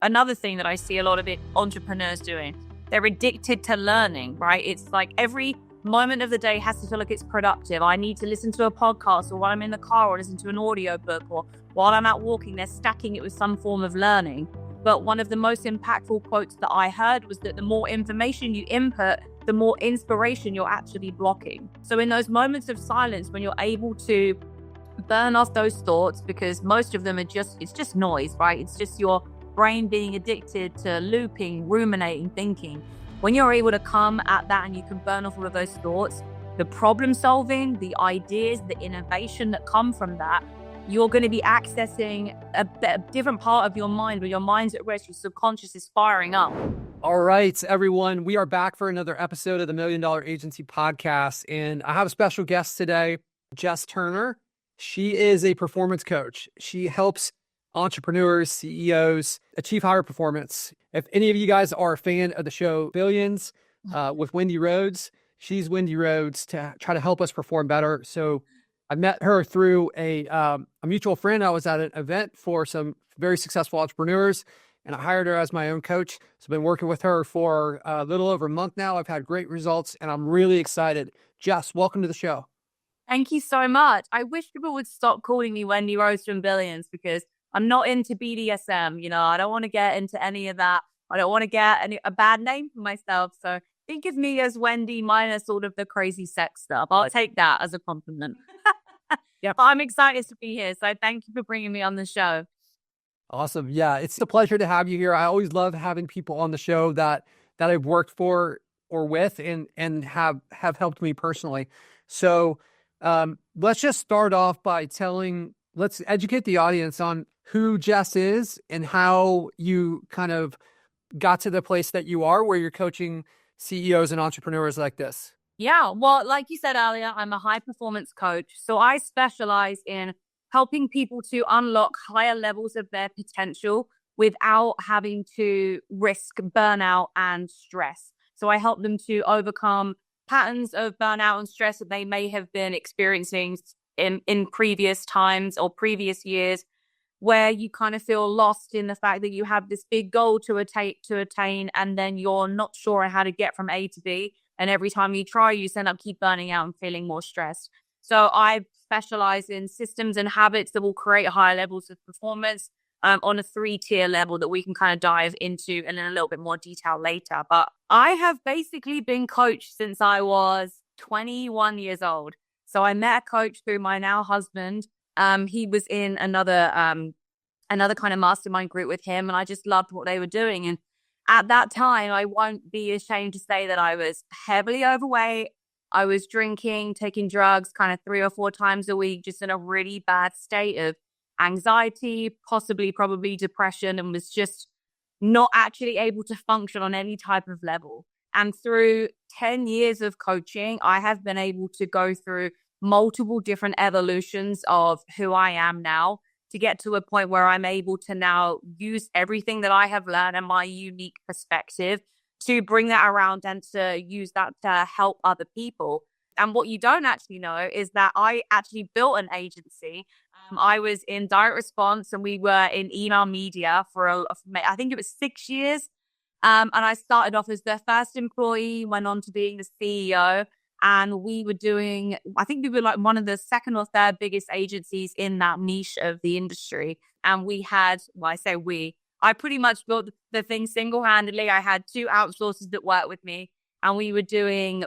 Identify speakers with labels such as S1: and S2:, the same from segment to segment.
S1: another thing that I see a lot of entrepreneurs doing. They're addicted to learning, right? It's like every moment of the day has to feel like it's productive. I need to listen to a podcast, or while I'm in the car, or listen to an audiobook, or while I'm out walking, they're stacking it with some form of learning. But one of the most impactful quotes that I heard was that the more information you input, the more inspiration you're actually blocking. So in those moments of silence, when you're able to burn off those thoughts, because most of them it's just noise, right? It's just your brain being addicted to looping, ruminating, thinking. When you're able to come at that and you can burn off all of those thoughts, the problem solving, the ideas, the innovation that come from that, you're going to be accessing a different part of your mind where your mind's at rest, your subconscious is firing up.
S2: All right, everyone, we are back for another episode of the $1 Million Agency Podcast, and I have a special guest today, Jess Turner. She is a performance coach. She helps entrepreneurs, CEOs achieve higher performance. If any of you guys are a fan of the show Billions with Wendy Rhodes, she's Wendy Rhodes to try to help us perform better. So I met her through a mutual friend. I was at an event for some very successful entrepreneurs, and I hired her as my own coach. So I've been working with her for a little over a month now. I've had great results, and I'm really excited. Jess, welcome to the show.
S1: Thank you so much. I wish people would stop calling me Wendy Rhodes from Billions, because I'm not into BDSM. I don't want to get into any of that. I don't want to get a bad name for myself. So think of me as Wendy minus sort of the crazy sex stuff. I'll take that as a compliment.
S2: Yep.
S1: But I'm excited to be here. So thank you for bringing me on the show.
S2: Awesome. Yeah, it's a pleasure to have you here. I always love having people on the show that I've worked for or with and have helped me personally. So let's just start off by let's educate the audience on who Jess is and how you kind of got to the place that you are where you're coaching CEOs and entrepreneurs like this.
S1: Yeah, well, like you said earlier, I'm a high performance coach. So I specialize in helping people to unlock higher levels of their potential without having to risk burnout and stress. So I help them to overcome patterns of burnout and stress that they may have been experiencing in previous times or previous years, where you kind of feel lost in the fact that you have this big goal to attain, and then you're not sure how to get from A to B. And every time you try, you end up keep burning out and feeling more stressed. So I specialize in systems and habits that will create higher levels of performance on a 3-tier level that we can kind of dive into in a little bit more detail later. But I have basically been coached since I was 21 years old. So I met a coach through my now husband. He was in another kind of mastermind group with him, and I just loved what they were doing. And at that time, I won't be ashamed to say that I was heavily overweight. I was drinking, taking drugs kind of 3 or 4 times a week, just in a really bad state of anxiety, probably depression, and was just not actually able to function on any type of level. And through 10 years of coaching, I have been able to go through multiple different evolutions of who I am now to get to a point where I'm able to now use everything that I have learned and my unique perspective to bring that around and to use that to help other people. And what you don't actually know is that I actually built an agency. I was in direct response, and we were in email media for I think it was 6 years. And I started off as their first employee, went on to being the CEO. And we were doing, I think we were like one of the second or third biggest agencies in that niche of the industry. And we had, well, I say I pretty much built the thing single-handedly. I had 2 outsourcers that worked with me, and we were doing,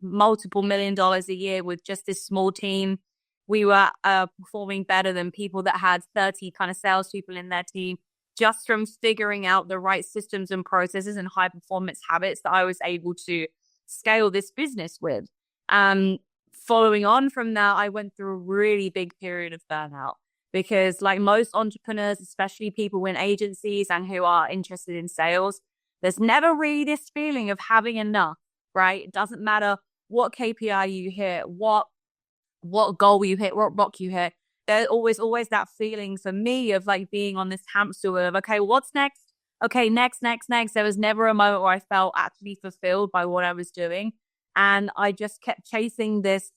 S1: multiple $1 million a year with just this small team. We were performing better than people that had 30 kind of salespeople in their team, just from figuring out the right systems and processes and high performance habits that I was able to scale this business with. Following on from that, I went through a really big period of burnout, because like most entrepreneurs, especially people in agencies and who are interested in sales, there's never really this feeling of having enough, right? It doesn't matter what KPI you hit, what goal you hit, what rock you hit. There's always that feeling for me of like being on this hamster wheel of, okay, what's next? Okay, next. There was never a moment where I felt actually fulfilled by what I was doing. And I just kept chasing this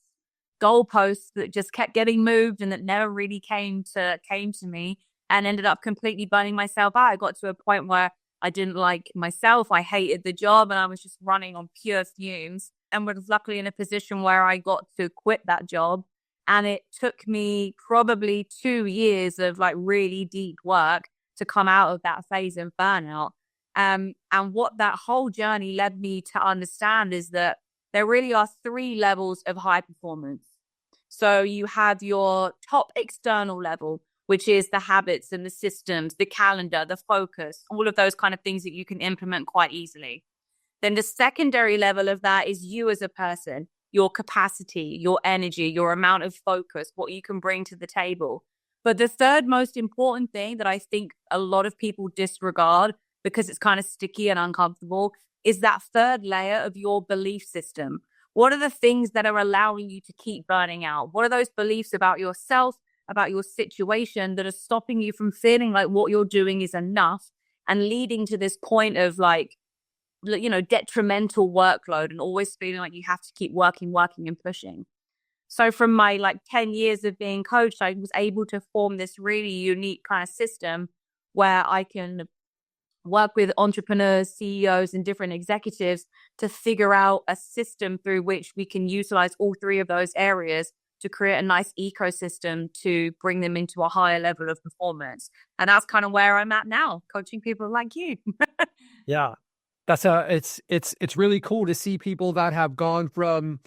S1: goalpost that just kept getting moved and that never really came to me. and ended up completely burning myself out. I got to a point where I didn't like myself. I hated the job and I was just running on pure fumes, and was luckily in a position where I got to quit that job. And it took me probably 2 years of like really deep work to come out of that phase of burnout. And what that whole journey led me to understand is that there really are three levels of high performance. So you have your top external level, which is the habits and the systems, the calendar, the focus, all of those kind of things that you can implement quite easily. Then the secondary level of that is you as a person, your capacity, your energy, your amount of focus, what you can bring to the table. But the third most important thing that I think a lot of people disregard because it's kind of sticky and uncomfortable is that third layer of your belief system. What are the things that are allowing you to keep burning out? What are those beliefs about yourself, about your situation that are stopping you from feeling like what you're doing is enough and leading to this point of like, detrimental workload and always feeling like you have to keep working and pushing. So from my like 10 years of being coached, I was able to form this really unique kind of system where I can work with entrepreneurs, CEOs, and different executives to figure out a system through which we can utilize all three of those areas to create a nice ecosystem to bring them into a higher level of performance. And that's kind of where I'm at now, coaching people like you.
S2: Yeah. It's really cool to see people that have gone from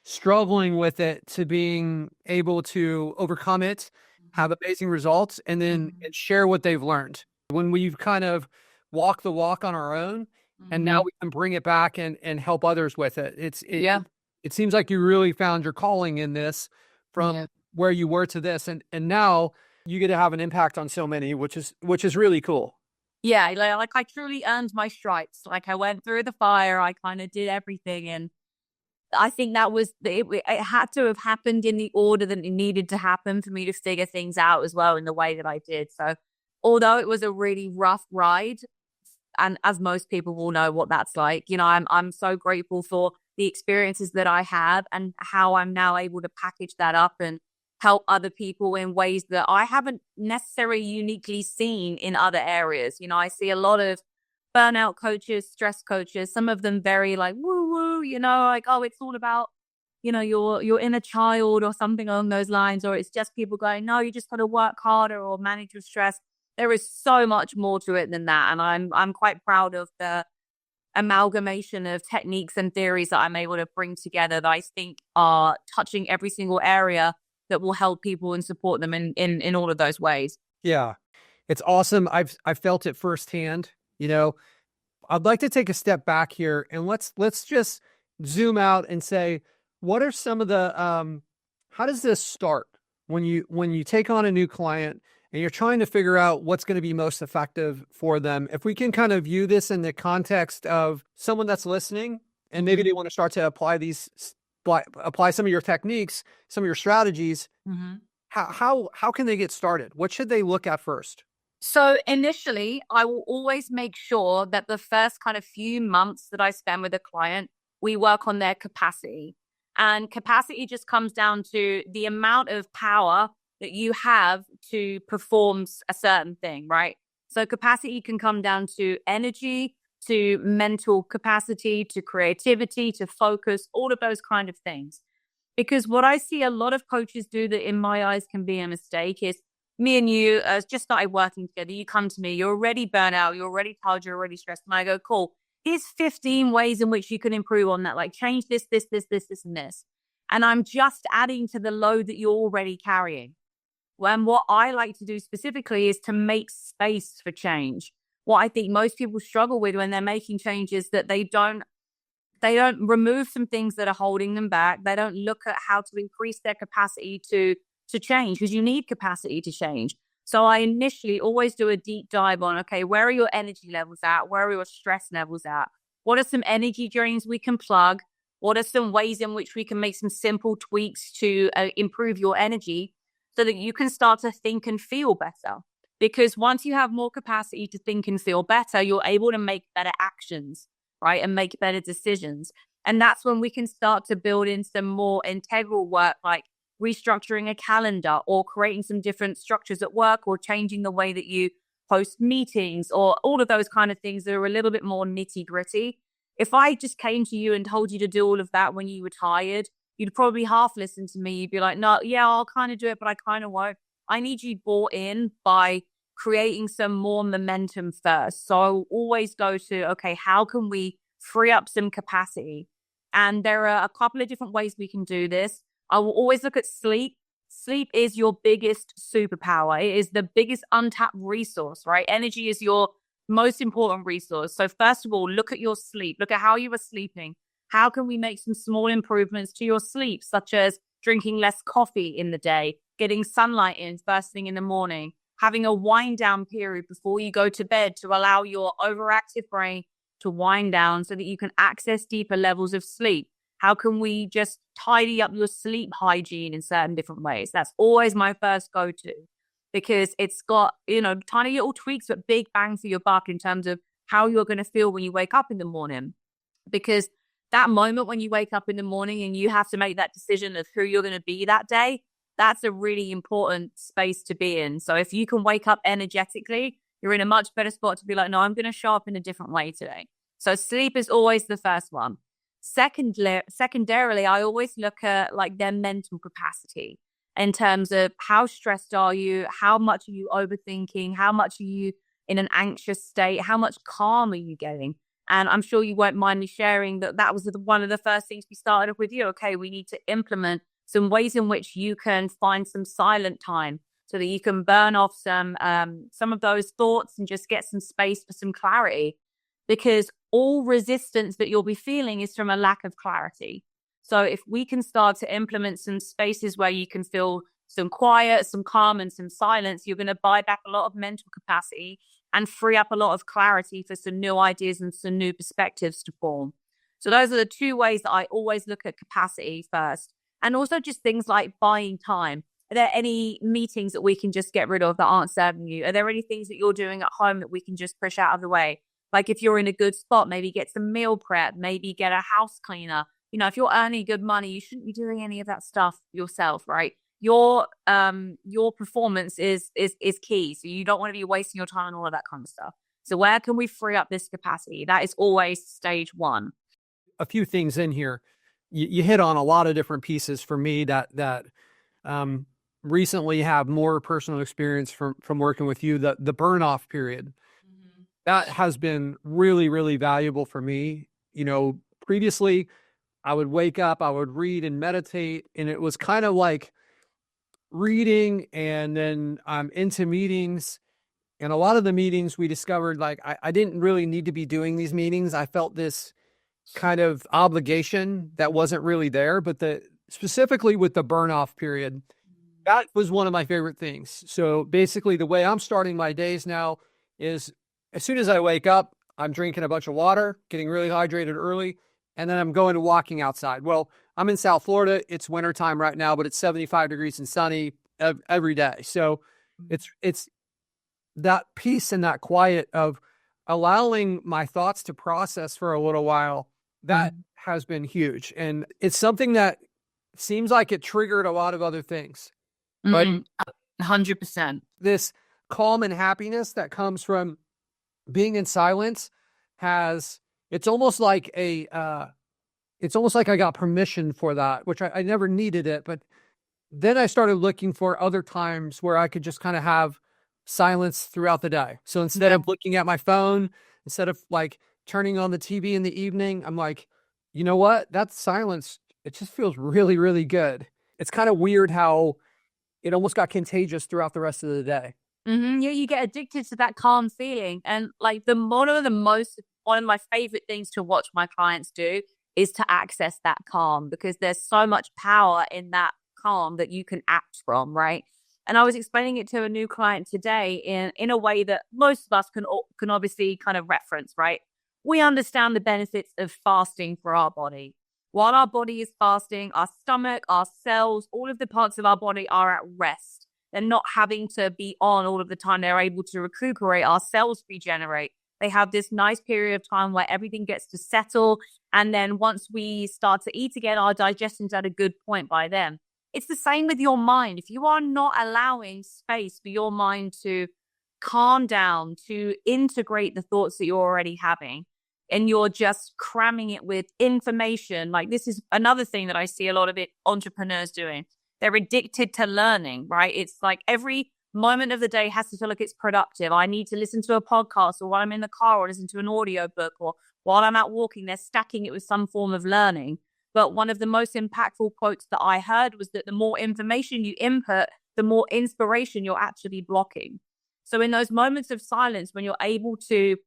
S2: struggling with it to being able to overcome it, have amazing results, and then and share what they've learned. When we've kind of walked the walk on our own, and now we can bring it back and help others with it. It seems like you really found your calling in this from where you were to this, and now you get to have an impact on so many, which is really cool.
S1: Yeah, like I truly earned my stripes. Like I went through the fire, I kind of did everything, and I think that was it had to have happened in the order that it needed to happen for me to figure things out as well in the way that I did. So although it was a really rough ride, and as most people will know what that's like, I'm so grateful for the experiences that I have and how I'm now able to package that up and help other people in ways that I haven't necessarily uniquely seen in other areas. I see a lot of burnout coaches, stress coaches, some of them very like woo woo, like, oh, it's all about, your inner child or something along those lines, or it's just people going, no, you just got to work harder or manage your stress. There is so much more to it than that. And I'm quite proud of the amalgamation of techniques and theories that I'm able to bring together that I think are touching every single area that will help people and support them in all of those ways.
S2: Yeah. It's awesome. I've felt it firsthand. I'd like to take a step back here and let's just zoom out and say, what are some of the how does this start when you take on a new client and you're trying to figure out what's going to be most effective for them? If we can kind of view this in the context of someone that's listening and maybe they want to start to apply some of your techniques, some of your strategies, how can they get started? What should they look at first?
S1: So initially, I will always make sure that the first kind of few months that I spend with a client, we work on their capacity. And capacity just comes down to the amount of power that you have to perform a certain thing, right? So capacity can come down to energy, to mental capacity, to creativity, to focus, all of those kind of things. Because what I see a lot of coaches do that in my eyes can be a mistake is me and you just started working together. You come to me, you're already burnt out, you're already tired, you're already stressed. And I go, cool, here's 15 ways in which you can improve on that. Like change this, and this. And I'm just adding to the load that you're already carrying. When what I like to do specifically is to make space for change. What I think most people struggle with when they're making changes that they don't remove some things that are holding them back. They don't look at how to increase their capacity to change, because you need capacity to change. So I initially always do a deep dive on, okay, where are your energy levels at? Where are your stress levels at? What are some energy drains we can plug? What are some ways in which we can make some simple tweaks to improve your energy so that you can start to think and feel better? Because once you have more capacity to think and feel better, you're able to make better actions, right? And make better decisions. And that's when we can start to build in some more integral work, like restructuring a calendar or creating some different structures at work or changing the way that you host meetings or all of those kind of things that are a little bit more nitty gritty. If I just came to you and told you to do all of that when you were tired, you'd probably half listen to me. You'd be like, no, yeah, I'll kind of do it, but I kind of won't. I need you bought in by creating some more momentum first. So I'll always go to, okay, how can we free up some capacity? And there are a couple of different ways we can do this. I will always look at sleep. Sleep is your biggest superpower. It is the biggest untapped resource, right? Energy is your most important resource. So first of all, look at your sleep. Look at how you are sleeping. How can we make some small improvements to your sleep, such as drinking less coffee in the day, getting sunlight in first thing in the morning, having a wind down period before you go to bed to allow your overactive brain to wind down so that you can access deeper levels of sleep. How can we just tidy up your sleep hygiene in certain different ways? That's always my first go-to because it's got, tiny little tweaks, but big bang for your buck in terms of how you're going to feel when you wake up in the morning. Because that moment when you wake up in the morning and you have to make that decision of who you're going to be that day, that's a really important space to be in. So if you can wake up energetically, you're in a much better spot to be like, no, I'm going to show up in a different way today. So sleep is always the first one. Secondarily, I always look at like their mental capacity in terms of how stressed are you? How much are you overthinking? How much are you in an anxious state? How much calm are you getting? And I'm sure you won't mind me sharing that was one of the first things we started with you. Okay, we need to implement some ways in which you can find some silent time so that you can burn off some of those thoughts and just get some space for some clarity. Because all resistance that you'll be feeling is from a lack of clarity. So if we can start to implement some spaces where you can feel some quiet, some calm, and some silence, you're going to buy back a lot of mental capacity and free up a lot of clarity for some new ideas and some new perspectives to form. So those are the two ways that I always look at capacity first. And also just things like buying time. Are there any meetings that we can just get rid of that aren't serving you? Are there any things that you're doing at home that we can just push out of the way? Like if you're in a good spot, maybe get some meal prep, maybe get a house cleaner. If you're earning good money, you shouldn't be doing any of that stuff yourself, right? Your performance is key. So you don't want to be wasting your time on all of that kind of stuff. So where can we free up this capacity? That is always stage one.
S2: A few things in here. You hit on a lot of different pieces for me that recently have more personal experience from working with you. The burn off period. That has been really, really valuable for me. Previously I would wake up, I would read and meditate, and it was kind of like reading and then I'm into meetings. And a lot of the meetings we discovered, like I didn't really need to be doing these meetings. I felt this kind of obligation that wasn't really there, but specifically with the burn off period, that was one of my favorite things. So basically the way I'm starting my days now is as soon as I wake up, I'm drinking a bunch of water, getting really hydrated early, and then I'm going to walking outside. Well, I'm in South Florida. It's wintertime right now, but it's 75 degrees and sunny every day. So it's that peace and that quiet of allowing my thoughts to process for a little while. That has been huge. And it's something that seems like it triggered a lot of other things. But
S1: 100%.
S2: This calm and happiness that comes from being in silence it's almost like I got permission for that, which I never needed it. But then I started looking for other times where I could just kind of have silence throughout the day. So instead of looking at my phone, instead of like turning on the TV in the evening, I'm like, you know what? That silence, it just feels really, really good. It's kind of weird how it almost got contagious throughout the rest of the day.
S1: Yeah, you get addicted to that calm feeling. And like one of my favorite things to watch my clients do is to access that calm, because there's so much power in that calm that you can act from, right? And I was explaining it to a new client today in a way that most of us can obviously kind of reference, right? We understand the benefits of fasting for our body. While our body is fasting, our stomach, our cells, all of the parts of our body are at rest. They're not having to be on all of the time. They're able to recuperate. Our cells regenerate. They have this nice period of time where everything gets to settle. And then once we start to eat again, our digestion's at a good point by then. It's the same with your mind. If you are not allowing space for your mind to calm down, to integrate the thoughts that you're already having, and you're just cramming it with information, like this is another thing that I see a lot of entrepreneurs doing. They're addicted to learning, right? It's like every moment of the day has to feel like it's productive. I need to listen to a podcast, or while I'm in the car, or listen to an audio book, or while I'm out walking, they're stacking it with some form of learning. But one of the most impactful quotes that I heard was that the more information you input, the more inspiration you're actually blocking. So in those moments of silence, when you're able to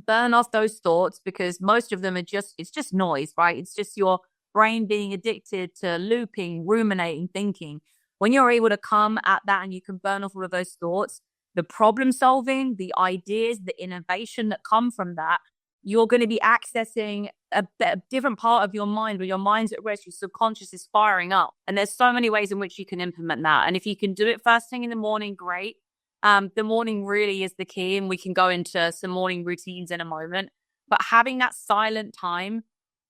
S1: burn off those thoughts, because most of them are it's just noise, right? It's just your brain being addicted to looping, ruminating, thinking. When you're able to come at that and you can burn off all of those thoughts, the problem solving, the ideas, the innovation that come from that, you're going to be accessing a different part of your mind where your mind's at rest, your subconscious is firing up. And there's so many ways in which you can implement that. And if you can do it first thing in the morning, great. The morning really is the key, and we can go into some morning routines in a moment. But having that silent time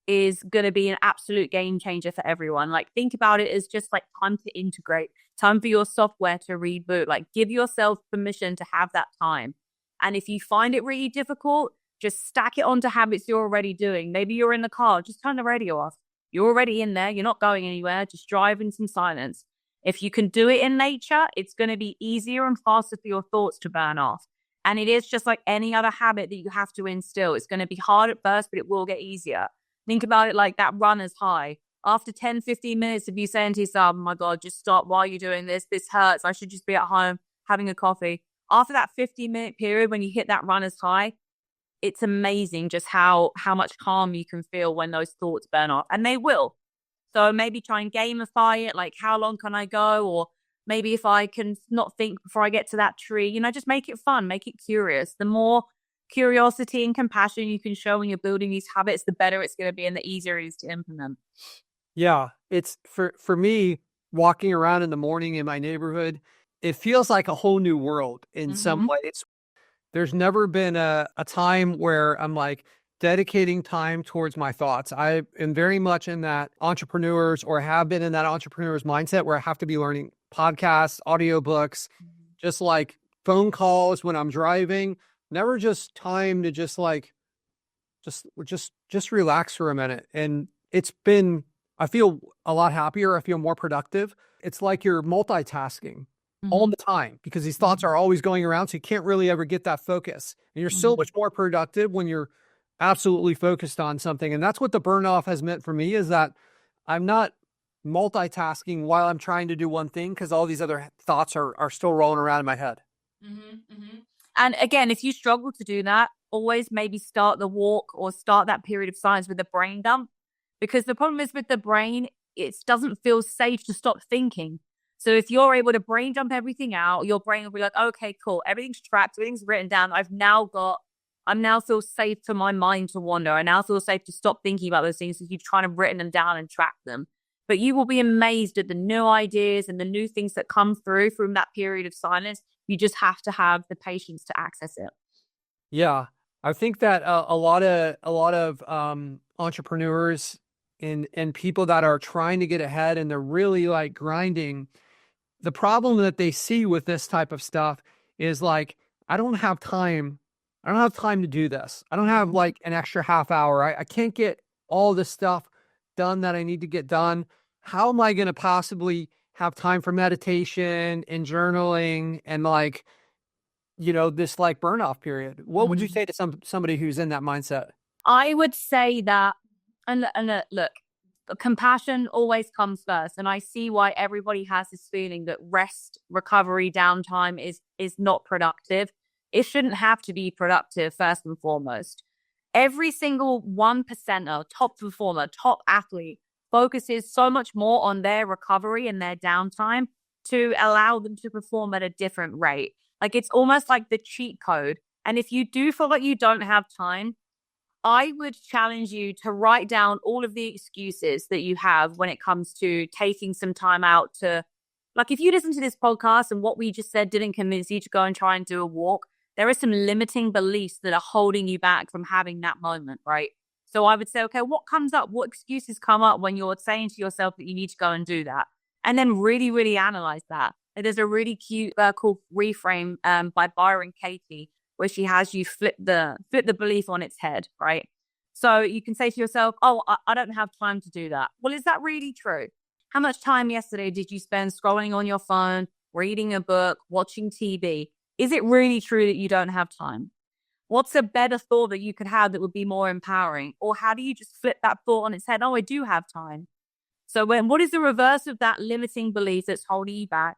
S1: is going to be an absolute game changer for everyone. Like, think about it as just like time to integrate, time for your software to reboot. Like, give yourself permission to have that time. And if you find it really difficult, just stack it onto habits you're already doing. Maybe you're in the car, just turn the radio off. You're already in there. You're not going anywhere. Just drive in some silence. If you can do it in nature, it's going to be easier and faster for your thoughts to burn off. And it is just like any other habit that you have to instill. It's going to be hard at first, but it will get easier. Think about it like that runner's high. After 10, 15 minutes of you saying to yourself, oh my God, just stop. Why are you doing this? This hurts. I should just be at home having a coffee. After that 15-minute period, when you hit that runner's high, it's amazing just how much calm you can feel when those thoughts burn off. And they will. So maybe try and gamify it, like how long can I go? Or maybe if I can not think before I get to that tree, just make it fun, make it curious. The more curiosity and compassion you can show when you're building these habits, the better it's going to be and the easier it is to implement.
S2: Yeah, it's for me, walking around in the morning in my neighborhood, it feels like a whole new world in some ways. There's never been a time where I'm like dedicating time towards my thoughts. I am very much in that entrepreneurs, or have been in that entrepreneur's mindset where I have to be learning podcasts, audiobooks, just like phone calls when I'm driving. Never just time to just relax for a minute. And I feel a lot happier. I feel more productive. It's like you're multitasking all the time because these thoughts are always going around. So you can't really ever get that focus. And you're so much more productive when you're absolutely focused on something. And that's what the burn off has meant for me, is that I'm not multitasking while I'm trying to do one thing, because all these other thoughts are still rolling around in my head.
S1: And again, if you struggle to do that, always maybe start the walk or start that period of silence with a brain dump. Because the problem is with the brain, it doesn't feel safe to stop thinking. So if you're able to brain dump everything out, your brain will be like, okay, cool. Everything's tracked. Everything's written down. I now feel safe for my mind to wander. I now feel safe to stop thinking about those things, because you've trying to written them down and track them. But you will be amazed at the new ideas and the new things that come through from that period of silence. You just have to have the patience to access it.
S2: Yeah. I think that a lot of entrepreneurs and people that are trying to get ahead and they're really like grinding, the problem that they see with this type of stuff is like, I don't have time to do this. I don't have like an extra half hour. I can't get all the stuff done that I need to get done. How am I going to possibly have time for meditation and journaling and like, this like burn off period? What would you say to somebody who's in that mindset?
S1: I would say that, and look, compassion always comes first. And I see why everybody has this feeling that rest, recovery, downtime is not productive. It shouldn't have to be productive first and foremost. Every single 1%er, top performer, top athlete focuses so much more on their recovery and their downtime to allow them to perform at a different rate. Like, it's almost like the cheat code. And if you do feel like you don't have time, I would challenge you to write down all of the excuses that you have when it comes to taking some time out to, like, if you listen to this podcast and what we just said didn't convince you to go and try and do a walk, there are some limiting beliefs that are holding you back from having that moment, right? So I would say, okay, what comes up? What excuses come up when you're saying to yourself that you need to go and do that? and then really, really analyze that. And there's a really cute called Reframe by Byron Katie, where she has you flip the belief on its head, right? So you can say to yourself, oh, I don't have time to do that. Well, is that really true? How much time yesterday did you spend scrolling on your phone, reading a book, watching TV? Is it really true that you don't have time? What's a better thought that you could have that would be more empowering? Or how do you just flip that thought on its head? Oh, I do have time. So what is the reverse of that limiting belief that's holding you back?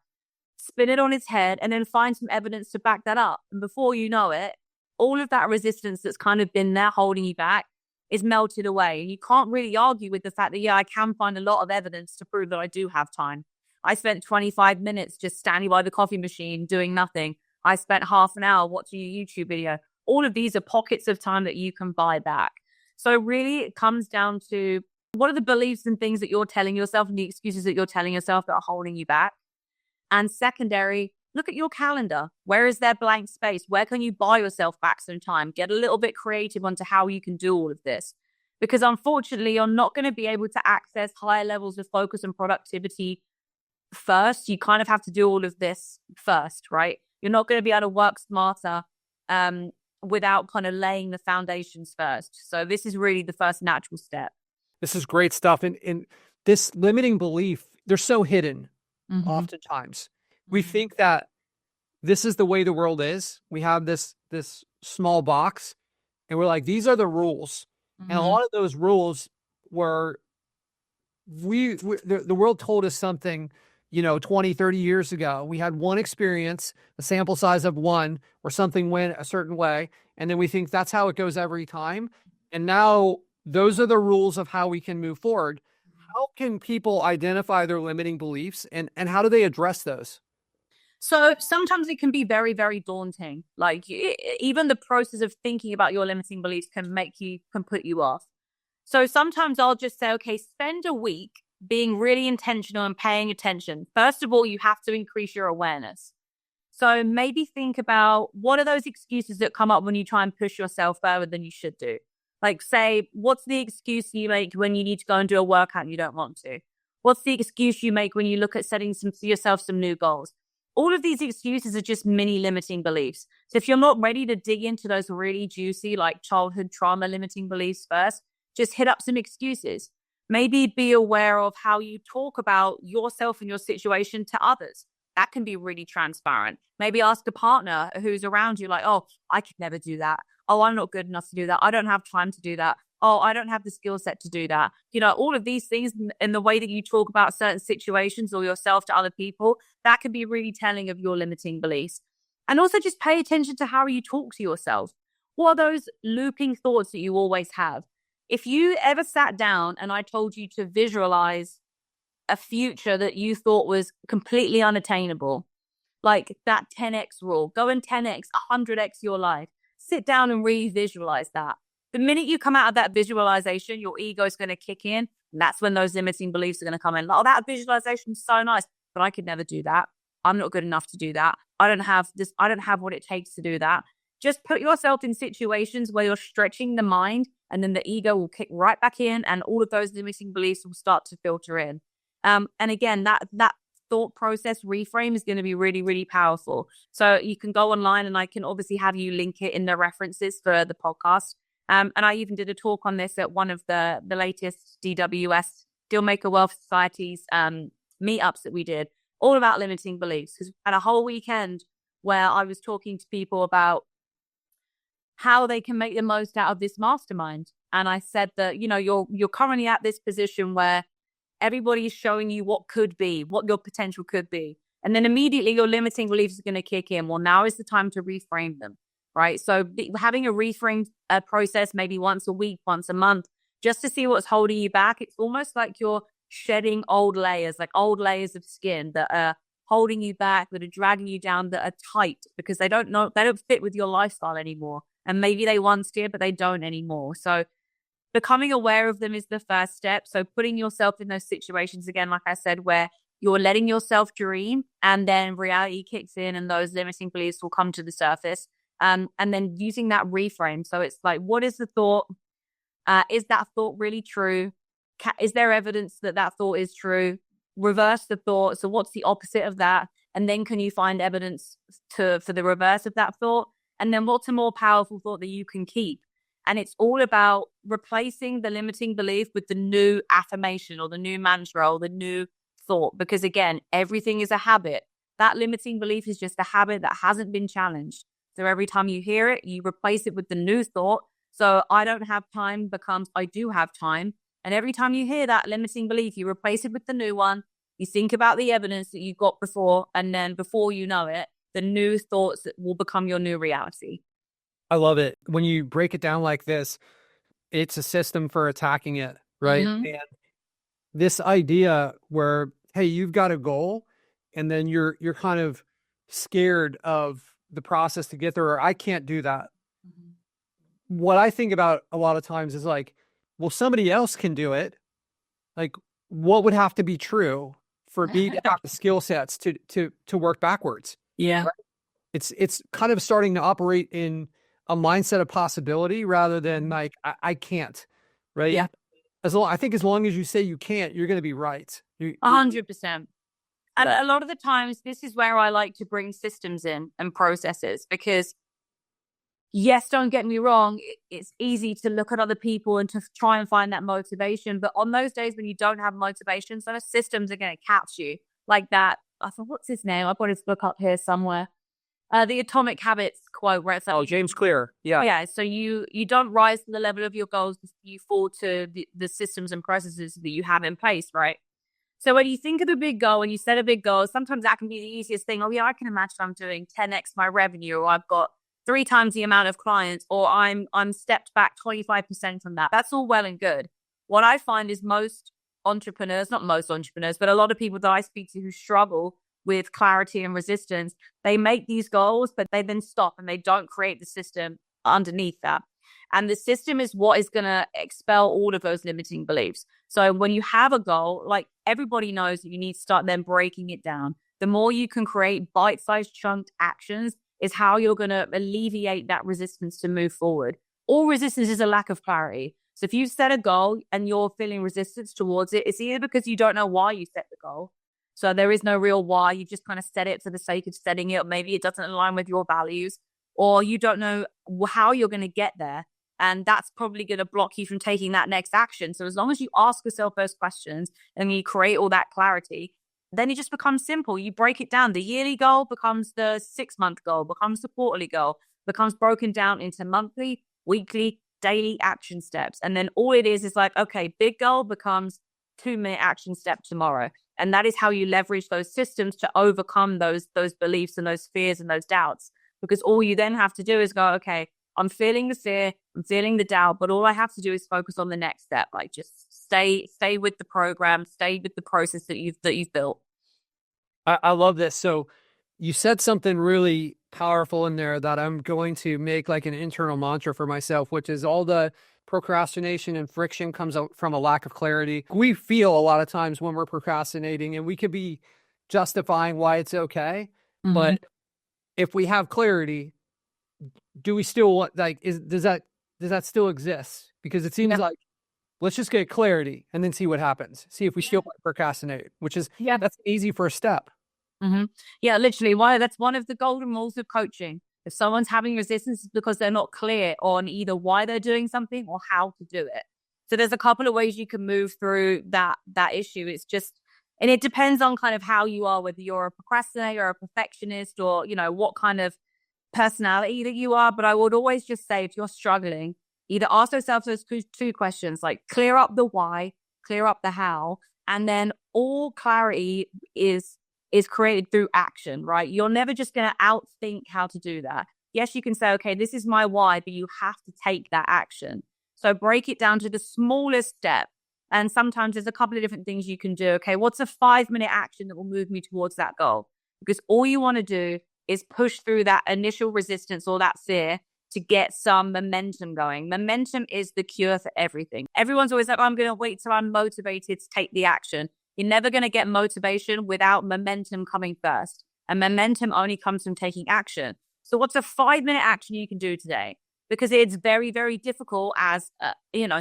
S1: Spin it on its head and then find some evidence to back that up. And before you know it, all of that resistance that's kind of been there holding you back is melted away. And you can't really argue with the fact that, yeah, I can find a lot of evidence to prove that I do have time. I spent 25 minutes just standing by the coffee machine doing nothing. I spent half an hour watching a YouTube video. All of these are pockets of time that you can buy back. So really it comes down to, what are the beliefs and things that you're telling yourself and the excuses that you're telling yourself that are holding you back? And secondary, look at your calendar. Where is there blank space? Where can you buy yourself back some time? Get a little bit creative onto how you can do all of this. Because unfortunately, you're not going to be able to access higher levels of focus and productivity first. You kind of have to do all of this first, right? You're not going to be able to work smarter without kind of laying the foundations first. So this is really the first natural step.
S2: This is great stuff. And this limiting belief, they're so hidden. Oftentimes we think that this is the way the world is. We have this small box and we're like, these are the rules. And a lot of those rules were, the world told us something, 20, 30 years ago. We had one experience, a sample size of one, where something went a certain way. And then we think that's how it goes every time. And now those are the rules of how we can move forward. How can people identify their limiting beliefs and how do they address those?
S1: So sometimes it can be very, very daunting. Like even the process of thinking about your limiting beliefs can put you off. So sometimes I'll just say, okay, spend a week being really intentional and paying attention. First of all, you have to increase your awareness. So maybe think about, what are those excuses that come up when you try and push yourself further than you should do? Like, say, what's the excuse you make when you need to go and do a workout and you don't want to? What's the excuse you make when you look at setting yourself some new goals? All of these excuses are just mini limiting beliefs. So if you're not ready to dig into those really juicy, like childhood trauma limiting beliefs first, just hit up some excuses. Maybe be aware of how you talk about yourself and your situation to others. That can be really transparent. Maybe ask a partner who's around you, like, oh, I could never do that. Oh, I'm not good enough to do that. I don't have time to do that. Oh, I don't have the skill set to do that. All of these things in the way that you talk about certain situations or yourself to other people, that can be really telling of your limiting beliefs. And also just pay attention to how you talk to yourself. What are those looping thoughts that you always have? If you ever sat down and I told you to visualize a future that you thought was completely unattainable, like that 10x rule, go and 10x, 100x your life. Sit down and re-visualize that. The minute you come out of that visualization, your ego is going to kick in. And that's when those limiting beliefs are going to come in. Like, oh, that visualization is so nice, but I could never do that. I'm not good enough to do that. I don't have this. I don't have what it takes to do that. Just put yourself in situations where you're stretching the mind, and then the ego will kick right back in and all of those limiting beliefs will start to filter in. And again, that thought process reframe is going to be really, really powerful. So you can go online and I can obviously have you link it in the references for the podcast. And I even did a talk on this at one of the latest DWS, Dealmaker Wealth Society's meetups that we did, all about limiting beliefs. Because we had a whole weekend where I was talking to people about how they can make the most out of this mastermind. And I said that, you're currently at this position where everybody's showing you what could be, what your potential could be. And then immediately your limiting beliefs are going to kick in. Well, now is the time to reframe them, right? So having a reframe process, maybe once a week, once a month, just to see what's holding you back. It's almost like you're shedding old layers of skin that are holding you back, that are dragging you down, that are tight because they don't fit with your lifestyle anymore. And maybe they once did, but they don't anymore. So becoming aware of them is the first step. So putting yourself in those situations, again, like I said, where you're letting yourself dream and then reality kicks in and those limiting beliefs will come to the surface. And then using that reframe. So it's like, what is the thought? Is that thought really true? Is there evidence that thought is true? reverse the thought. So what's the opposite of that? And then can you find evidence for the reverse of that thought? And then what's a more powerful thought that you can keep? And it's all about replacing the limiting belief with the new affirmation or the new mantra or the new thought. Because again, everything is a habit. That limiting belief is just a habit that hasn't been challenged. So every time you hear it, you replace it with the new thought. So I don't have time becomes I do have time. And every time you hear that limiting belief, you replace it with the new one. You think about the evidence that you got before, and then before you know it, the new thoughts will become your new reality.
S2: I love it. When you break it down like this, it's a system for attacking it, right?
S1: Mm-hmm.
S2: And this idea where, hey, you've got a goal, and then you're kind of scared of the process to get there, or I can't do that. Mm-hmm. What I think about a lot of times is like, well, somebody else can do it. Like, what would have to be true for me to have the skill sets to work backwards?
S1: Yeah.
S2: Right? It's kind of starting to operate in a mindset of possibility rather than like, I can't, right?
S1: Yeah.
S2: I think as long as you say you can't, you're going to be right.
S1: 100%. And a lot of the times, this is where I like to bring systems in and processes, because yes, don't get me wrong, it's easy to look at other people and to try and find that motivation. But on those days when you don't have motivation, those systems are going to catch you like that. I thought, what's his name? I've got his book up here somewhere. The Atomic Habits quote where it's like,
S2: James Clear. Yeah.
S1: Yeah. So you don't rise to the level of your goals. You fall to the systems and processes that you have in place, right? So when you think of a big goal and you set a big goal, sometimes that can be the easiest thing. Oh yeah, I can imagine I'm doing 10x my revenue, or I've got 3 times the amount of clients, or I'm stepped back 25% from that. That's all well and good. What I find is most entrepreneurs, not most entrepreneurs, but a lot of people that I speak to who struggle with clarity and resistance, they make these goals, but they then stop and they don't create the system underneath that. And the system is what is going to expel all of those limiting beliefs. So when you have a goal, like everybody knows that you need to start then breaking it down. The more you can create bite-sized chunked actions is how you're going to alleviate that resistance to move forward. All resistance is a lack of clarity. So if you set a goal and you're feeling resistance towards it, it's either because you don't know why you set the goal. So there is no real why. You just kind of set it for the sake of setting it. Or maybe it doesn't align with your values, or you don't know how you're going to get there. And that's probably going to block you from taking that next action. So as long as you ask yourself those questions and you create all that clarity, then it just becomes simple. You break it down. The yearly goal becomes the 6-month goal, becomes the quarterly goal, becomes broken down into monthly, weekly, daily action steps. And then all it is like, okay, big goal becomes 2-minute action step tomorrow. And that is how you leverage those systems to overcome those beliefs and those fears and those doubts. Because all you then have to do is go, okay, I'm feeling the fear, I'm feeling the doubt, but all I have to do is focus on the next step. Like just stay with the program, stay with the process that you've built.
S2: I love this. So you said something really powerful in there that I'm going to make like an internal mantra for myself, which is all the procrastination and friction comes out from a lack of clarity. We feel a lot of times when we're procrastinating, and we could be justifying why it's okay. Mm-hmm. But if we have clarity, do we still want, like, does that still exist? Because it seems like, let's just get clarity and then see what happens. See if we still procrastinate, which is, that's an easy first step.
S1: Mm-hmm. Yeah, literally. That's one of the golden rules of coaching. If someone's having resistance, it's because they're not clear on either why they're doing something or how to do it. So there's a couple of ways you can move through that issue. It's just, and it depends on kind of how you are, whether you're a procrastinator or a perfectionist, or, you know, what kind of personality that you are. But I would always just say, if you're struggling, either ask yourself those 2 questions, like clear up the why, clear up the how, and then all clarity is created through action, right? You're never just going to outthink how to do that. Yes, you can say, okay, this is my why, but you have to take that action. So break it down to the smallest step. And sometimes there's a couple of different things you can do. Okay, what's a 5-minute action that will move me towards that goal? Because all you want to do is push through that initial resistance or that fear to get some momentum going. Momentum is the cure for everything. Everyone's always like, I'm going to wait till I'm motivated to take the action. You're never going to get motivation without momentum coming first. And momentum only comes from taking action. So what's a 5-minute action you can do today? Because it's very, very difficult as,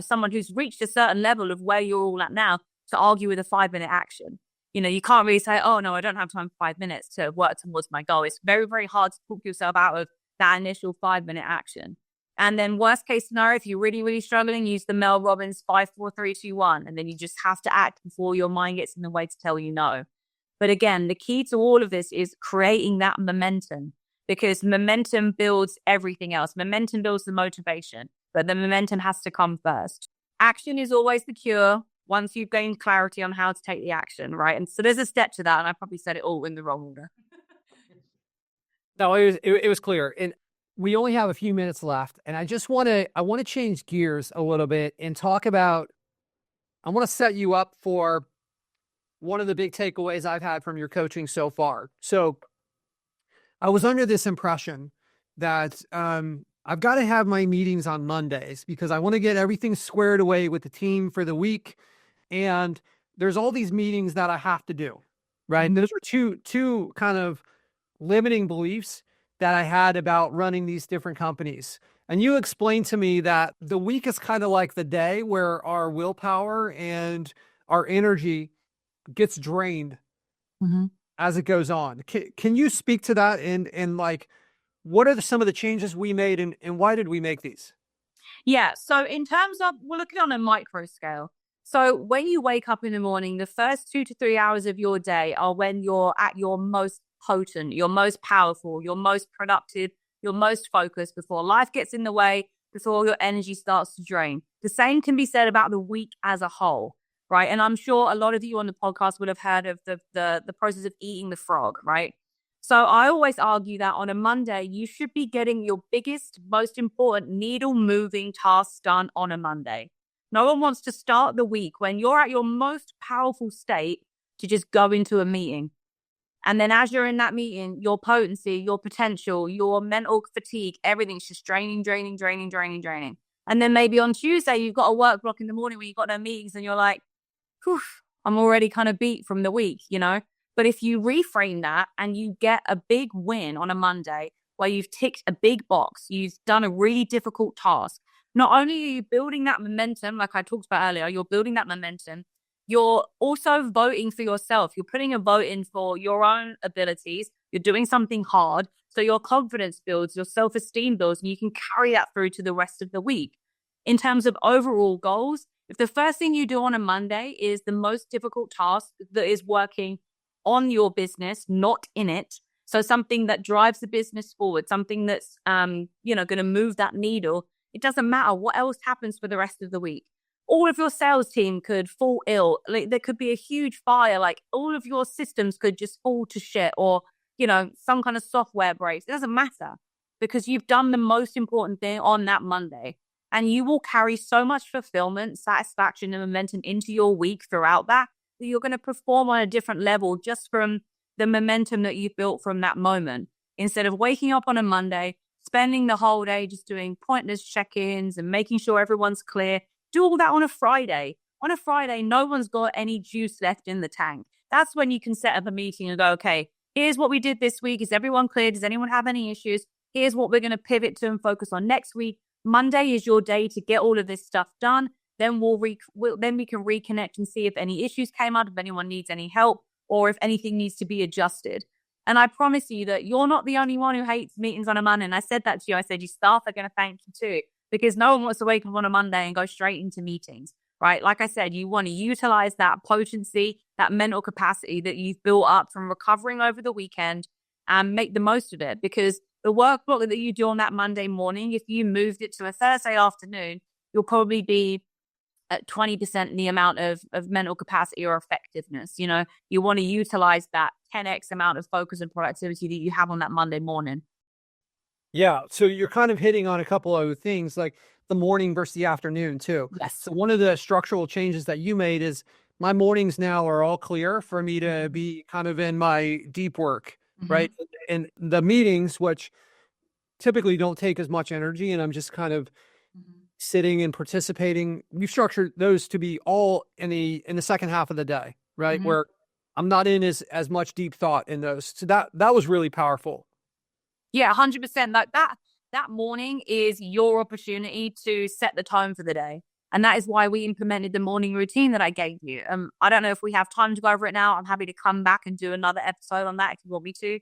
S1: someone who's reached a certain level of where you're all at now to argue with a 5-minute action. You can't really say, oh, no, I don't have time for 5 minutes to work towards my goal. It's very, very hard to talk yourself out of that initial 5 minute action. And then worst case scenario, if you're really, really struggling, use the Mel Robbins 5, 4, 3, 2, 1. And then you just have to act before your mind gets in the way to tell you no. But again, the key to all of this is creating that momentum, because momentum builds everything else. Momentum builds the motivation, but the momentum has to come first. Action is always the cure once you've gained clarity on how to take the action, right? And so there's a step to that, and I probably said it all in the wrong order.
S2: No, it was clear. And we only have a few minutes left, and I want to change gears a little bit and talk about, I want to set you up for one of the big takeaways I've had from your coaching so far. So I was under this impression that I've got to have my meetings on Mondays because I want to get everything squared away with the team for the week. And there's all these meetings that I have to do, right? And those are two kind of limiting beliefs that I had about running these different companies. And you explained to me that the week is kind of like the day where our willpower and our energy gets drained as it goes on. Can you speak to that? And like, what are some of the changes we made and why did we make these?
S1: Yeah. So in terms of, we're looking on a micro scale. So when you wake up in the morning, the first 2 to 3 hours of your day are when you're at your most potent, your most powerful, your most productive, your most focused, before life gets in the way, before your energy starts to drain. The same can be said about the week as a whole, right? And I'm sure a lot of you on the podcast would have heard of the process of eating the frog, right? So I always argue that on a Monday, you should be getting your biggest, most important needle moving tasks done on a Monday. No one wants to start the week when you're at your most powerful state to just go into a meeting. And then as you're in that meeting, your potency, your potential, your mental fatigue, everything's just draining. And then maybe on Tuesday, you've got a work block in the morning where you've got no meetings and you're like, whew, I'm already kind of beat from the week, But if you reframe that and you get a big win on a Monday where you've ticked a big box, you've done a really difficult task, not only are you building that momentum, like I talked about earlier, you're building that momentum, you're also voting for yourself. You're putting a vote in for your own abilities. You're doing something hard. So your confidence builds, your self-esteem builds, and you can carry that through to the rest of the week. In terms of overall goals, if the first thing you do on a Monday is the most difficult task that is working on your business, not in it, so something that drives the business forward, something that's going to move that needle, it doesn't matter what else happens for the rest of the week. All of your sales team could fall ill. Like, there could be a huge fire. Like, all of your systems could just fall to shit, or, some kind of software breaks. It doesn't matter because you've done the most important thing on that Monday, and you will carry so much fulfillment, satisfaction, and momentum into your week throughout that you're going to perform on a different level just from the momentum that you've built from that moment. Instead of waking up on a Monday, spending the whole day just doing pointless check-ins and making sure everyone's clear, do all that on a Friday. On a Friday, no one's got any juice left in the tank. That's when you can set up a meeting and go, okay, here's what we did this week. Is everyone clear? Does anyone have any issues? Here's what we're going to pivot to and focus on next week. Monday is your day to get all of this stuff done. Then we can reconnect and see if any issues came out, if anyone needs any help, or if anything needs to be adjusted. And I promise you that you're not the only one who hates meetings on a Monday. And I said that to you. I said, your staff are going to thank you too, because no one wants to wake up on a Monday and go straight into meetings, right? Like I said, you want to utilize that potency, that mental capacity that you've built up from recovering over the weekend and make the most of it. Because the work block that you do on that Monday morning, if you moved it to a Thursday afternoon, you'll probably be at 20% in the amount of mental capacity or effectiveness. You want to utilize that 10x amount of focus and productivity that you have on that Monday morning.
S2: Yeah. So you're kind of hitting on a couple of things like the morning versus the afternoon too.
S1: Yes.
S2: So one of the structural changes that you made is my mornings now are all clear for me to be kind of in my deep work, right? And the meetings, which typically don't take as much energy and I'm just kind of sitting and participating, we've structured those to be all in the second half of the day, right? Where I'm not in as much deep thought in those. So that was really powerful.
S1: Yeah, 100%. That morning is your opportunity to set the tone for the day. And that is why we implemented the morning routine that I gave you. I don't know if we have time to go over it now. I'm happy to come back and do another episode on that if you want me to.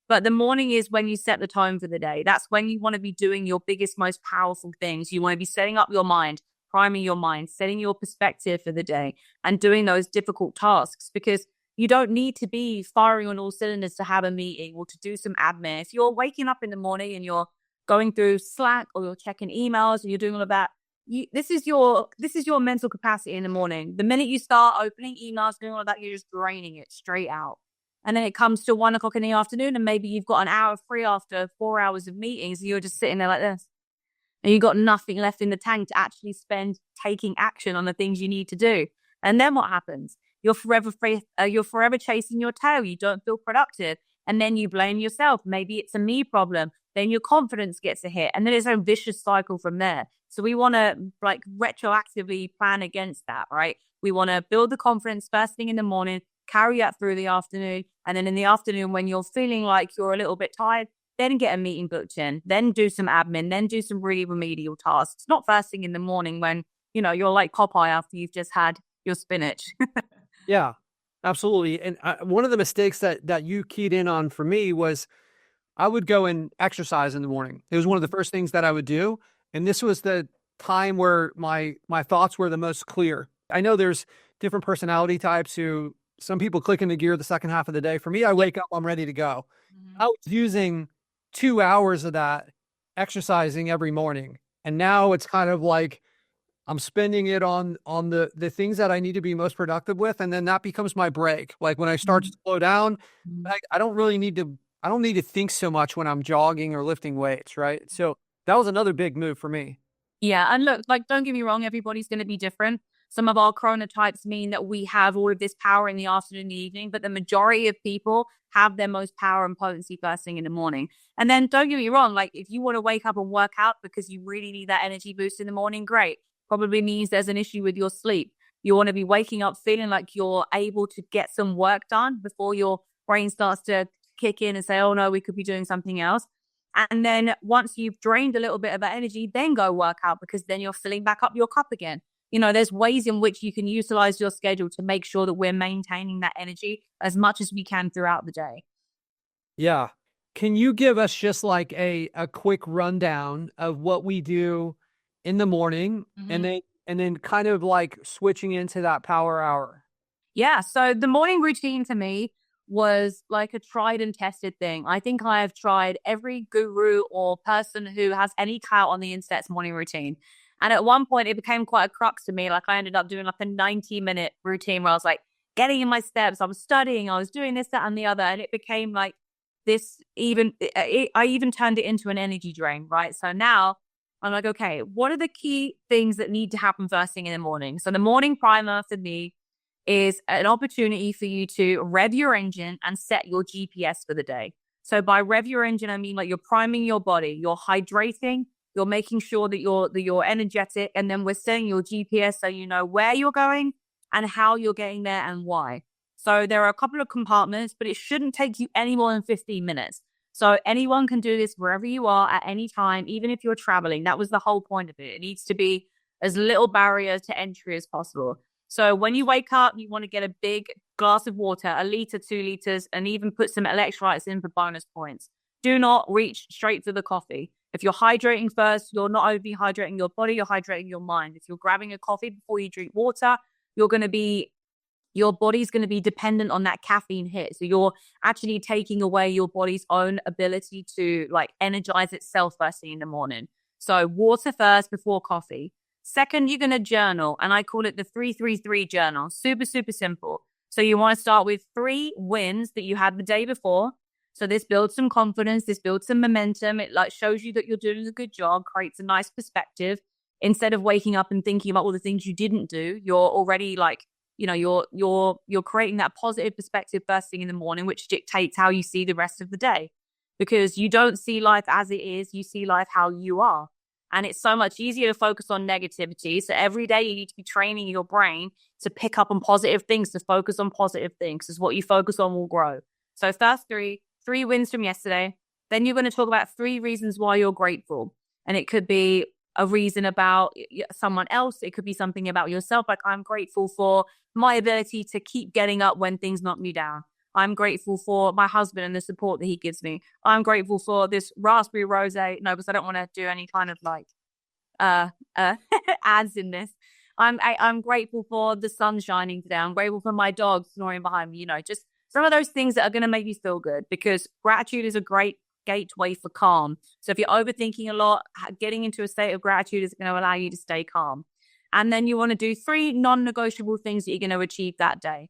S1: But the morning is when you set the tone for the day. That's when you want to be doing your biggest, most powerful things. You want to be setting up your mind, priming your mind, setting your perspective for the day, and doing those difficult tasks, because you don't need to be firing on all cylinders to have a meeting or to do some admin. If you're waking up in the morning and you're going through Slack or you're checking emails and you're doing all of that, this is your mental capacity in the morning. The minute you start opening emails, doing all of that, you're just draining it straight out. And then it comes to 1 o'clock in the afternoon, and maybe you've got an hour free after 4 hours of meetings, and you're just sitting there like this. And you've got nothing left in the tank to actually spend taking action on the things you need to do. And then what happens? You're forever chasing your tail. You don't feel productive. And then you blame yourself. Maybe it's a me problem. Then your confidence gets a hit. And then it's a vicious cycle from there. So we want to retroactively plan against that, right? We want to build the confidence first thing in the morning, carry that through the afternoon. And then in the afternoon, when you're feeling like you're a little bit tired, then get a meeting booked in, then do some admin, then do some really remedial tasks. Not first thing in the morning when, you're like Popeye after you've just had your spinach.
S2: Yeah, absolutely. And one of the mistakes that you keyed in on for me was I would go and exercise in the morning. It was one of the first things that I would do. And this was the time where my thoughts were the most clear. I know there's different personality types who some people click into gear the second half of the day. For me, I wake up, I'm ready to go. Mm-hmm. I was using 2 hours of that exercising every morning. And now it's kind of like I'm spending it on the things that I need to be most productive with. And then that becomes my break. Like when I start to slow down, I don't need to think so much when I'm jogging or lifting weights. Right. So that was another big move for me.
S1: Yeah. And look, don't get me wrong, everybody's going to be different. Some of our chronotypes mean that we have all of this power in the afternoon and the evening, but the majority of people have their most power and potency first thing in the morning. And then don't get me wrong, if you want to wake up and work out because you really need that energy boost in the morning, great. Probably means there's an issue with your sleep. You want to be waking up feeling like you're able to get some work done before your brain starts to kick in and say, oh no, we could be doing something else. And then once you've drained a little bit of that energy, then go work out, because then you're filling back up your cup again. There's ways in which you can utilize your schedule to make sure that we're maintaining that energy as much as we can throughout the day.
S2: Yeah. Can you give us just like a quick rundown of what we do in the morning, mm-hmm. and then kind of like switching into that power hour?
S1: Yeah. So the morning routine to me was like a tried and tested thing. I think I have tried every guru or person who has any clout on the internet's morning routine. And at one point it became quite a crux to me. Like I ended up doing like a 90-minute routine where I was like getting in my steps. I was studying, I was doing this, that, and the other. And it became like this I even turned it into an energy drain, right? So now I'm like, okay, what are the key things that need to happen first thing in the morning? So the morning primer for me is an opportunity for you to rev your engine and set your GPS for the day. So by rev your engine, I mean like you're priming your body, you're hydrating, you're making sure that you're energetic, and then we're setting your GPS so you know where you're going and how you're getting there and why. So there are a couple of compartments, but it shouldn't take you any more than 15 minutes. So anyone can do this wherever you are at any time, even if you're traveling. That was the whole point of it. It needs to be as little barrier to entry as possible. So when you wake up, you want to get a big glass of water, 1 liter, 2 liters, and even put some electrolytes in for bonus points. Do not reach straight for the coffee. If you're hydrating first, you're not only hydrating your body, you're hydrating your mind. If you're grabbing a coffee before you drink water, your body's going to be dependent on that caffeine hit. So you're actually taking away your body's own ability to energize itself first thing in the morning. So water first before coffee. Second, you're going to journal. And I call it the 3-3-3 journal. Super, super simple. So you want to start with 3 wins that you had the day before. So this builds some confidence. This builds some momentum. It shows you that you're doing a good job, creates a nice perspective. Instead of waking up and thinking about all the things you didn't do, you're already you're creating that positive perspective first thing in the morning, which dictates how you see the rest of the day. Because you don't see life as it is, you see life how you are. And it's so much easier to focus on negativity. So every day you need to be training your brain to pick up on positive things, to focus on positive things, because what you focus on will grow. So first 3 wins from yesterday. Then you're going to talk about 3 reasons why you're grateful. And it could be a reason about someone else. It could be something about yourself. Like, I'm grateful for my ability to keep getting up when things knock me down. I'm grateful for my husband and the support that he gives me. I'm grateful for this raspberry rosé. No, because I don't want to do any kind of like uh ads in this. I'm grateful for the sun shining today. I'm grateful for my dog snoring behind me. Just some of those things that are going to make you feel good, because gratitude is a great gateway for calm. So if you're overthinking a lot, getting into a state of gratitude is going to allow you to stay calm. And then you want to do 3 non-negotiable things that you're going to achieve that day.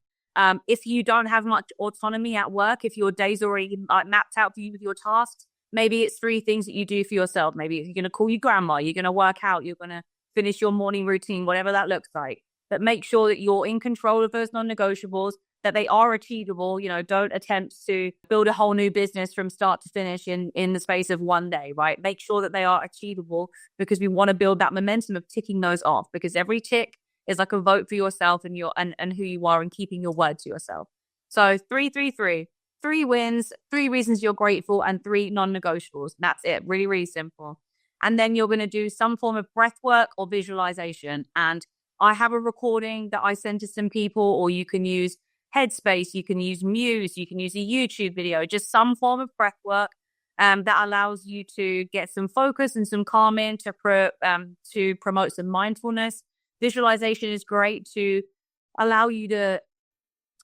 S1: If you don't have much autonomy at work, if your day's already mapped out for you with your tasks, maybe it's 3 things that you do for yourself. Maybe you're going to call your grandma, you're going to work out, you're going to finish your morning routine, whatever that looks like. But make sure that you're in control of those non-negotiables, that they are achievable. Don't attempt to build a whole new business from start to finish in the space of one day, right? Make sure that they are achievable, because we want to build that momentum of ticking those off, because every tick is like a vote for yourself and who you are, and keeping your word to yourself. So 3, 3, 3. 3 wins, 3 reasons you're grateful, and 3 non-negotiables. That's it. Really, really simple. And then you're going to do some form of breath work or visualization. And I have a recording that I send to some people, or you can use Headspace, you can use Muse, you can use a YouTube video, just some form of breath work that allows you to get some focus and some calming to promote some mindfulness. Visualization is great to allow you to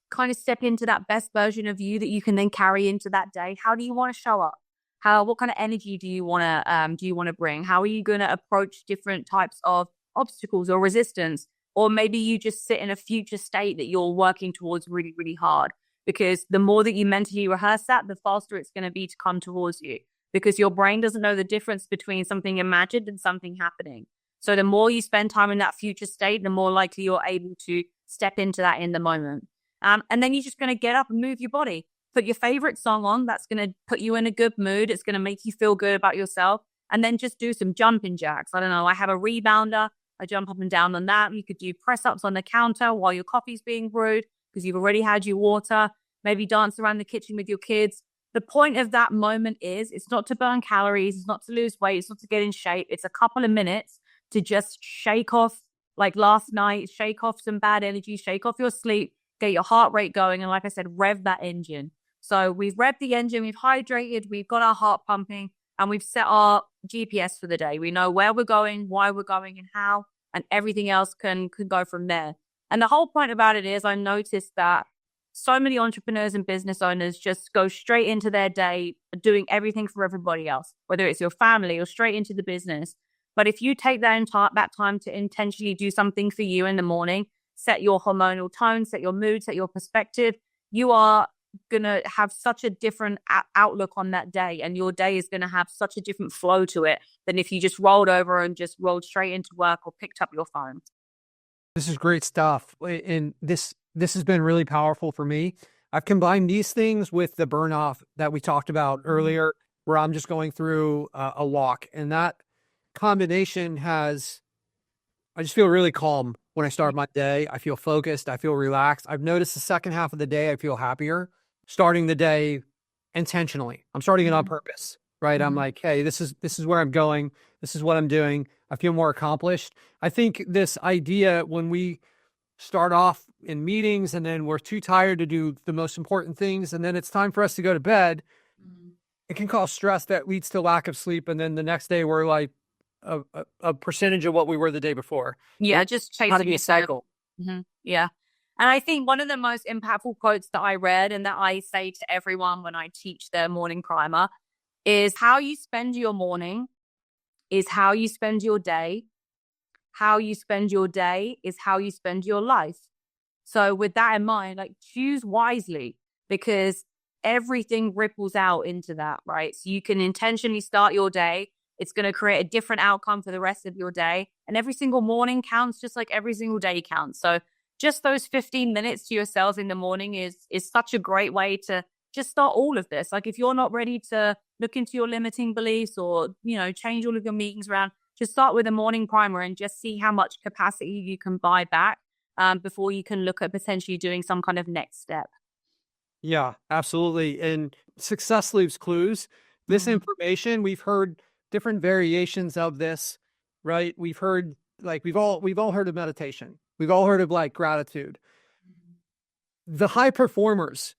S1: kind of step into that best version of you that you can then carry into that day. How do you want to show up? What kind of energy do you want to bring? How are you going to approach different types of obstacles or resistance? Or maybe you just sit in a future state that you're working towards really, really hard, because the more that you mentally rehearse that, the faster it's going to be to come towards you, because your brain doesn't know the difference between something imagined and something happening. So the more you spend time in that future state, the more likely you're able to step into that in the moment. And then you're just going to get up and move your body. Put your favorite song on. That's going to put you in a good mood. It's going to make you feel good about yourself. And then just do some jumping jacks. I don't know. I have a rebounder. I jump up and down on that. You could do press ups on the counter while your coffee's being brewed, because you've already had your water. Maybe dance around the kitchen with your kids. The point of that moment is, it's not to burn calories. It's not to lose weight. It's not to get in shape. It's a couple of minutes to just shake off, like last night, shake off some bad energy, shake off your sleep, get your heart rate going. And like I said, rev that engine. So we've revved the engine, we've hydrated, we've got our heart pumping, and we've set our GPS for the day. We know where we're going, why we're going, and how, and everything else can go from there. And the whole point about it is, I noticed that so many entrepreneurs and business owners just go straight into their day doing everything for everybody else, whether it's your family or straight into the business. But if you take that time to intentionally do something for you in the morning, set your hormonal tone, set your mood, set your perspective, you are going to have such a different outlook on that day, and your day is going to have such a different flow to it than if you just rolled over and just rolled straight into work or picked up your phone.
S2: This is great stuff. And this has been really powerful for me. I've combined these things with the burnout that we talked about earlier, where I'm just going through a walk, and that combination I just feel really calm when I start my day. I feel focused. I feel relaxed. I've noticed the second half of the day, I feel happier. Starting the day intentionally. I'm starting it on purpose, right? I'm like, hey, this is where I'm going. This is what I'm doing. I feel more accomplished. I think this idea, when we start off in meetings and then we're too tired to do the most important things, and then it's time for us to go to bed, it can cause stress that leads to lack of sleep. And then the next day we're like a percentage of what we were the day before.
S1: Yeah, just chasing.
S2: How to be a cycle.
S1: Yeah. And I think one of the most impactful quotes that I read, and that I say to everyone when I teach their morning primer, is how you spend your morning is how you spend your day. How you spend your day is how you spend your life. So with that in mind, like, choose wisely, because everything ripples out into that, right? So you can intentionally start your day. It's going to create a different outcome for the rest of your day. And every single morning counts, just like every single day counts. So just those 15 minutes to yourselves in the morning is such a great way to just start all of this. Like, if you're not ready to look into your limiting beliefs or, change all of your meetings around, just start with a morning primer and just see how much capacity you can buy back before you can look at potentially doing some kind of next step.
S2: Yeah, absolutely. And success leaves clues. This information, we've heard different variations of this right? We've heard we've all heard of meditation. We've all heard of like gratitude. The high performers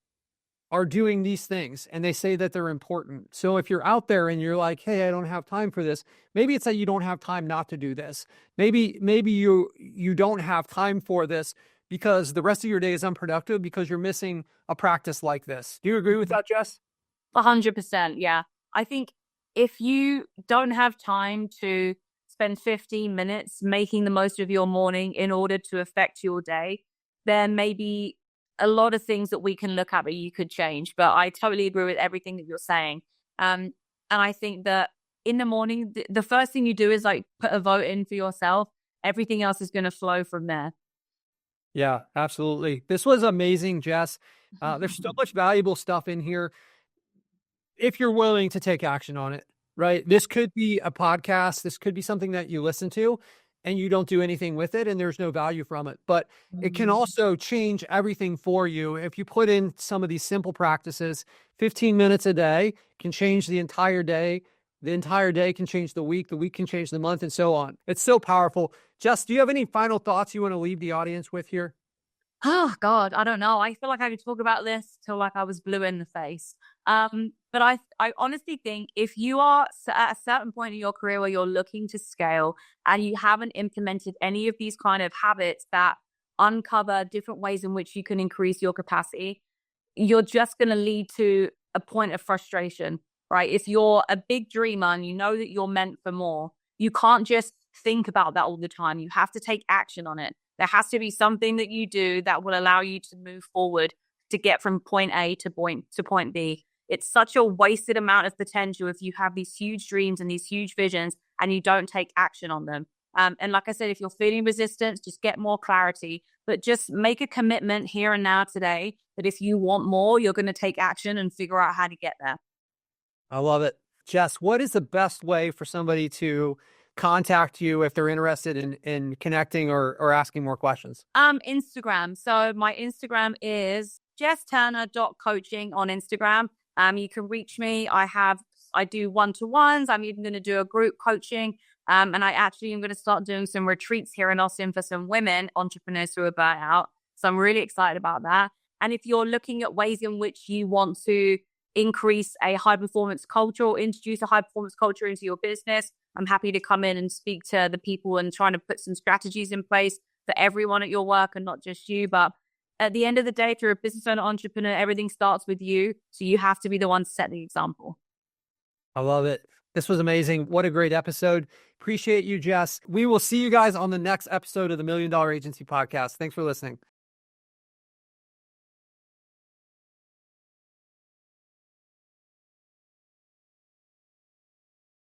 S2: are doing these things and they say that they're important. So if you're out there and you're like, hey, I don't have time for this, maybe it's that you don't have time not to do this. Maybe you don't have time for this because the rest of your day is unproductive because you're missing a practice like this. Do you agree with that, Jess?
S1: 100%. Yeah. I think if you don't have time to spend 15 minutes making the most of your morning in order to affect your day, then maybe a lot of things that we can look at that you could change. But I totally agree with everything that you're saying. And I think that in the morning, the first thing you do is like put a vote in for yourself. Everything else is going to flow from there.
S2: Yeah, absolutely. This was amazing, Jess. There's so much valuable stuff in here if you're willing to take action on it, right? This could be a podcast. This could be something that you listen to and you don't do anything with it and there's no value from it. But it can also change everything for you. If you put in some of these simple practices, 15 minutes a day can change the entire day. The entire day can change the week can change the month, and so on. It's so powerful. Jess, do you have any final thoughts you want to leave the audience with here?
S1: Oh God, I don't know. I feel like I could talk about this till like I was blue in the face. But I honestly think if you are at a certain point in your career where you're looking to scale and you haven't implemented any of these kind of habits that uncover different ways in which you can increase your capacity, you're just going to lead to a point of frustration, right? If you're a big dreamer and you know that you're meant for more, you can't just think about that all the time. You have to take action on it. There has to be something that you do that will allow you to move forward to get from point A to point B. It's such a wasted amount of potential if you have these huge dreams and these huge visions and you don't take action on them. And like I said, if you're feeling resistance, just get more clarity, but just make a commitment here and now today that if you want more, you're going to take action and figure out how to get there.
S2: I love it. Jess, what is the best way for somebody to contact you if they're interested in connecting or asking more questions?
S1: Instagram. So my Instagram is jessturner.coaching on Instagram. You can reach me. I do one-to-ones. I'm even going to do a group coaching. And I actually am going to start doing some retreats here in Austin for some women entrepreneurs who are burnt out. So I'm really excited about that. And if you're looking at ways in which you want to increase a high performance culture or introduce a high performance culture into your business, I'm happy to come in and speak to the people and trying to put some strategies in place for everyone at your work and not just you. But at the end of the day, if you're a business owner, entrepreneur, everything starts with you. So you have to be the one to set the example.
S2: I love it. This was amazing. What a great episode. Appreciate you, Jess. We will see you guys on the next episode of the $1 Million Agency Podcast. Thanks for listening.